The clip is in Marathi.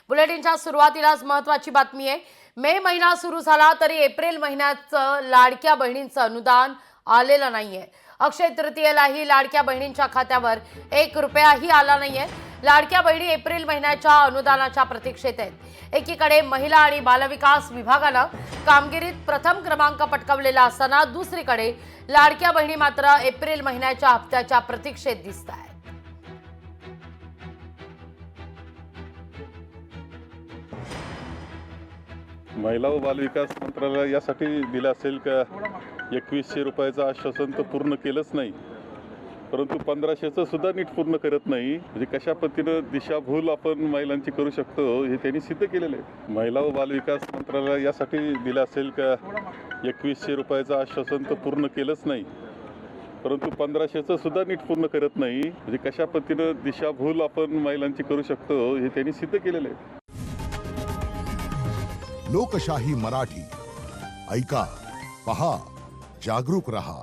बुलेटिनच्या सुरुवातीलाच महत्त्वाची बातमी आहे। मे महिना सुरू झाला तरी एप्रिल महिन्याचं लाडक्या बहिणींचं अनुदान आलेलं नाहीये। अक्षय तृतीयेलाही लाडक्या बहिणींच्या खात्यावर 1 रुपयाही आला नाहीये। लाडक्या बहिणी एप्रिल महिन्याच्या अनुदानाच्या प्रतीक्षेत आहेत। एकीकडे महिला आणि बालविकास विभागानं कामगिरीत प्रथम क्रमांक पटकावलेला असताना दुसरीकडे लाडक्या बहिणी मात्र एप्रिल महिन्याच्या हप्त्याच्या प्रतीक्षेत दिसतायत। महिला व बालविकास मंत्रालय यासाठी दिलं असेल का 2100 रुपयाचं आश्वासन तर पूर्ण केलंच नाही, परंतु 1500चं सुद्धा नीट पूर्ण करत नाही। म्हणजे कशा पद्धतीनं दिशाभूल आपण महिलांची करू शकतो हे त्यांनी सिद्ध केलेलं आहे। महिला व बालविकास मंत्रालय यासाठी दिलं असेल का 2100 रुपयाचं आश्वासन तर पूर्ण केलंच नाही, परंतु 1500चं सुद्धा नीट पूर्ण करत नाही। म्हणजे कशा पद्धतीनं दिशाभूल आपण महिलांची करू शकतो हे त्यांनी सिद्ध केलेलं आहे। लोकशाही मराठी ऐका, पहा, जागरूक रहा।